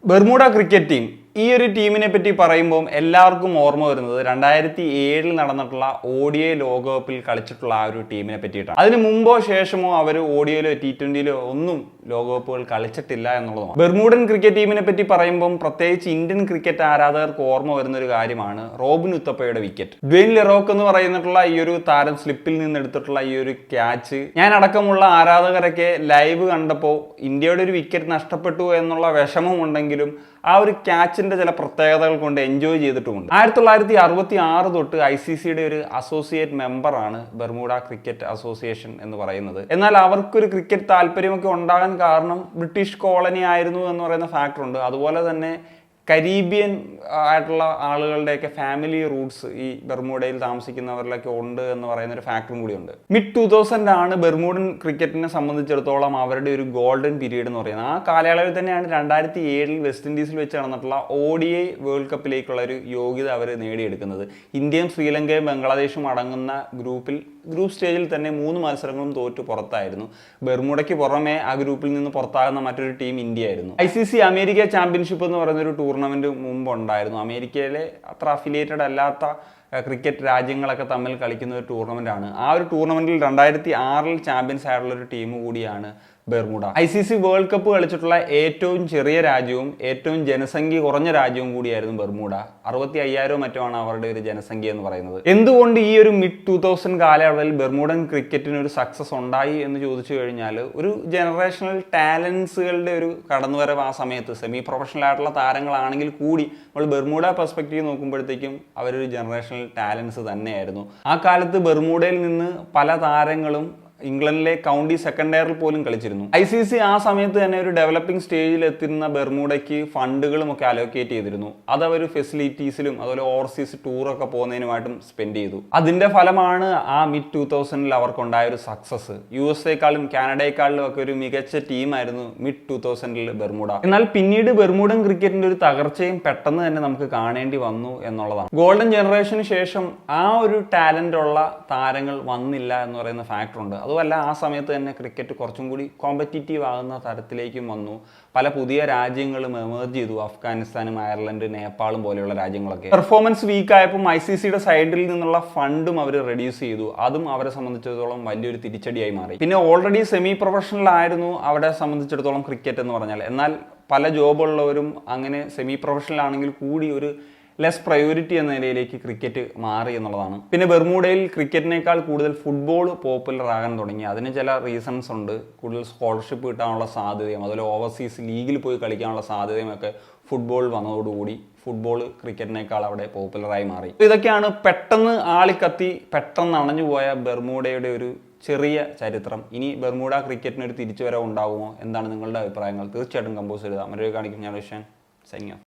Bermuda cricket team ഈ ഒരു ടീമിനെ പറ്റി പറയുമ്പോൾ എല്ലാവർക്കും ഓർമ്മ വരുന്നത് 2007 നടന്നിട്ടുള്ള ODI ലോകകപ്പിൽ കളിച്ചിട്ടുള്ള ആ ഒരു ടീമിനെ പറ്റിയിട്ടാണ്. അതിന് മുമ്പോ ശേഷമോ അവർ ODIയിലോ T20യിലോ ഒന്നും ലോകകപ്പുകൾ കളിച്ചിട്ടില്ല എന്നുള്ളതാണ്. ബെർമുഡൻ ക്രിക്കറ്റ് ടീമിനെ പറ്റി പറയുമ്പോൾ പ്രത്യേകിച്ച് ഇന്ത്യൻ ക്രിക്കറ്റ് ആരാധകർക്ക് ഓർമ്മ വരുന്ന ഒരു കാര്യമാണ് റോബിൻ ഉത്തപ്പയുടെ വിക്കറ്റ്. ഡ്വെയ്ൻ ലെറോക്ക് എന്ന് പറയുന്നിട്ടുള്ള ഈ ഒരു താരം സ്ലിപ്പിൽ നിന്ന് എടുത്തിട്ടുള്ള ഈ ഒരു ക്യാച്ച് ഞാൻ അടക്കമുള്ള ആരാധകരൊക്കെ ലൈവ് കണ്ടപ്പോൾ ഇന്ത്യയുടെ ഒരു വിക്കറ്റ് നഷ്ടപ്പെട്ടു എന്നുള്ള വിഷമമുണ്ടെങ്കിലും ആ ഒരു ക്യാച്ചിന്റെ ചില പ്രത്യേകതകൾ കൊണ്ട് എൻജോയ് ചെയ്തിട്ടുമുണ്ട്. 1966 തൊട്ട് ICCയുടെ ഒരു അസോസിയേറ്റ് മെമ്പറാണ് ബെർമുഡ ക്രിക്കറ്റ് അസോസിയേഷൻ എന്ന് പറയുന്നത്. എന്നാൽ അവർക്കൊരു ക്രിക്കറ്റ് താല്പര്യമൊക്കെ ഉണ്ടാകാൻ കാരണം ബ്രിട്ടീഷ് കോളനി ആയിരുന്നു എന്ന് പറയുന്ന ഫാക്ടർ ഉണ്ട്. അതുപോലെ തന്നെ കരീബിയൻ ആയിട്ടുള്ള ആളുകളുടെയൊക്കെ ഫാമിലി റൂട്ട്സ് ഈ ബെർമുഡയിൽ താമസിക്കുന്നവരിലൊക്കെ ഉണ്ട് എന്ന് പറയുന്ന ഒരു ഫാക്ടറും കൂടിയുണ്ട്. മിഡ് 2000 ആണ് ബെർമുഡൻ ക്രിക്കറ്റിനെ സംബന്ധിച്ചിടത്തോളം അവരുടെ ഒരു ഗോൾഡൻ പീരീഡ് എന്ന് പറയുന്നത്. ആ കാലയളവിൽ തന്നെയാണ് 2007 വെസ്റ്റ് ഇൻഡീസിൽ വെച്ച് നടന്നിട്ടുള്ള ODI വേൾഡ് കപ്പിലേക്കുള്ള ഒരു യോഗ്യത അവർ നേടിയെടുക്കുന്നത്. ഇന്ത്യയും ശ്രീലങ്കയും ബംഗ്ലാദേശും അടങ്ങുന്ന ഗ്രൂപ്പ് സ്റ്റേജിൽ തന്നെ 3 മത്സരങ്ങളും തോറ്റു പുറത്തായിരുന്നു. ബെർമുഡയ്ക്ക് പുറമെ ആ ഗ്രൂപ്പിൽ നിന്ന് പുറത്താകുന്ന മറ്റൊരു ടീം ഇന്ത്യ ആയിരുന്നു. ICC അമേരിക്ക ചാമ്പ്യൻഷിപ്പ് എന്ന് പറയുന്ന ഒരു ടൂർണമെന്റ് മുമ്പ് ഉണ്ടായിരുന്നു. അമേരിക്കയിലെ അത്ര അഫിലിയേറ്റഡ് അല്ലാത്ത ക്രിക്കറ്റ് രാജ്യങ്ങളൊക്കെ തമ്മിൽ കളിക്കുന്ന ഒരു ടൂർണമെന്റ് ആണ്. ആ ഒരു ടൂർണമെന്റിൽ 2006 ചാമ്പ്യൻസ് ആയിട്ടുള്ള ഒരു ടീം കൂടിയാണ് ബെർമുഡ. ICC വേൾഡ് കപ്പ് കളിച്ചിട്ടുള്ള ഏറ്റവും ചെറിയ രാജ്യവും ഏറ്റവും ജനസംഖ്യ കുറഞ്ഞ രാജ്യവും കൂടിയായിരുന്നു ബെർമുഡ. 65,000 മറ്റുമാണ് അവരുടെ ഒരു ജനസംഖ്യ എന്ന് പറയുന്നത്. എന്തുകൊണ്ട് ഈ ഒരു മിഡ് 2000 കാലയളവിൽ ബെർമുഡൻ ക്രിക്കറ്റിന് ഒരു സക്സസ് ഉണ്ടായി എന്ന് ചോദിച്ചു കഴിഞ്ഞാൽ ഒരു ജനറേഷണൽ ടാലൻസുകളുടെ ഒരു കടന്നുവരവ് ആ സമയത്ത് സെമി പ്രൊഫഷണൽ ആയിട്ടുള്ള താരങ്ങളാണെങ്കിൽ കൂടി നമ്മൾ ബെർമുഡ പെർസ്പെക്റ്റീവ് നോക്കുമ്പോഴത്തേക്കും അവരൊരു ജനറേഷണൽ ടാലൻസ് തന്നെയായിരുന്നു. ആ കാലത്ത് ബെർമുഡയിൽ നിന്ന് പല താരങ്ങളും ഇംഗ്ലണ്ടിലെ കൗണ്ടി സെക്കൻഡ് ടയറിൽ പോലും കളിച്ചിരുന്നു. ICC ആ സമയത്ത് തന്നെ ഒരു ഡെവലപ്പിംഗ് സ്റ്റേജിൽ എത്തുന്ന ബെർമുഡയ്ക്ക് ഫണ്ടുകളും ഒക്കെ അലോക്കേറ്റ് ചെയ്തിരുന്നു. അത് അവർ ഫെസിലിറ്റീസിലും അതുപോലെ ഓവർസീസ് ടൂറൊക്കെ പോകുന്നതിനുമായിട്ടും സ്പെൻഡ് ചെയ്തു. അതിന്റെ ഫലമാണ് ആ മിഡ് 2000 അവർക്കുണ്ടായ ഒരു സക്സസ്. USA കാനഡയെക്കാളും ഒക്കെ ഒരു മികച്ച ടീമായിരുന്നു മിഡ് 2000 ബെർമുഡ. എന്നാൽ പിന്നീട് ബെർമുഡൻ ക്രിക്കറ്റിന്റെ ഒരു തകർച്ചയും പെട്ടെന്ന് തന്നെ നമുക്ക് കാണേണ്ടി വന്നു എന്നുള്ളതാണ്. ഗോൾഡൻ ജനറേഷന് ശേഷം ആ ഒരു ടാലന്റ് ഉള്ള താരങ്ങൾ വന്നില്ല എന്ന് പറയുന്ന ഫാക്ടർ ഉണ്ട്. അതുമല്ല ആ സമയത്ത് തന്നെ ക്രിക്കറ്റ് കുറച്ചും കൂടി കോമ്പറ്റീറ്റീവ് ആകുന്ന തരത്തിലേക്കും വന്നു. പല പുതിയ രാജ്യങ്ങളും എമേർജ് ചെയ്തു. അഫ്ഗാനിസ്ഥാനും അയർലൻഡ് നേപ്പാളും പോലെയുള്ള രാജ്യങ്ങളൊക്കെ പെർഫോമൻസ് വീക്ക് ആയപ്പോൾ ICCയുടെ സൈഡിൽ നിന്നുള്ള ഫണ്ടും അവർ റെഡ്യൂസ് ചെയ്തു. അതും അവരെ സംബന്ധിച്ചിടത്തോളം വലിയൊരു തിരിച്ചടിയായി മാറി. പിന്നെ ഓൾറെഡി സെമി പ്രൊഫഷണൽ ആയിരുന്നു അവരെ സംബന്ധിച്ചിടത്തോളം ക്രിക്കറ്റ് എന്ന് പറഞ്ഞാൽ. എന്നാൽ പല ജോബുള്ളവരും അങ്ങനെ സെമി പ്രൊഫഷണൽ ആണെങ്കിൽ കൂടി ഒരു ലെസ് പ്രയോറിറ്റി എന്ന നിലയിലേക്ക് ക്രിക്കറ്റ് മാറി എന്നുള്ളതാണ്. പിന്നെ ബെർമുഡയിൽ ക്രിക്കറ്റിനേക്കാൾ കൂടുതൽ ഫുട്ബോൾ പോപ്പുലർ ആകാൻ തുടങ്ങി. അതിന് ചില റീസൺസ് ഉണ്ട്. കൂടുതൽ സ്കോളർഷിപ്പ് കിട്ടാനുള്ള സാധ്യതയും അതുപോലെ ഓവർസീസ് ലീഗിൽ പോയി കളിക്കാനുള്ള സാധ്യതയും ഒക്കെ ഫുട്ബോൾ വന്നതോടുകൂടി ഫുട്ബോൾ ക്രിക്കറ്റിനേക്കാൾ അവിടെ പോപ്പുലറായി മാറി. ഇതൊക്കെയാണ് പെട്ടെന്ന് ആളിക്കത്തി പെട്ടെന്ന് അണഞ്ഞുപോയ ബെർമുഡയുടെ ഒരു ചെറിയ ചരിത്രം. ഇനി ബെർമുഡ ക്രിക്കറ്റിനൊരു തിരിച്ചുവരവ് ഉണ്ടാകുമോ? എന്താണ് നിങ്ങളുടെ അഭിപ്രായങ്ങൾ? തീർച്ചയായിട്ടും കമ്പോസ് എഴുതാം. മറ്റൊരു കാണിക്കും ഞാൻ വിഷയം സൈനിക.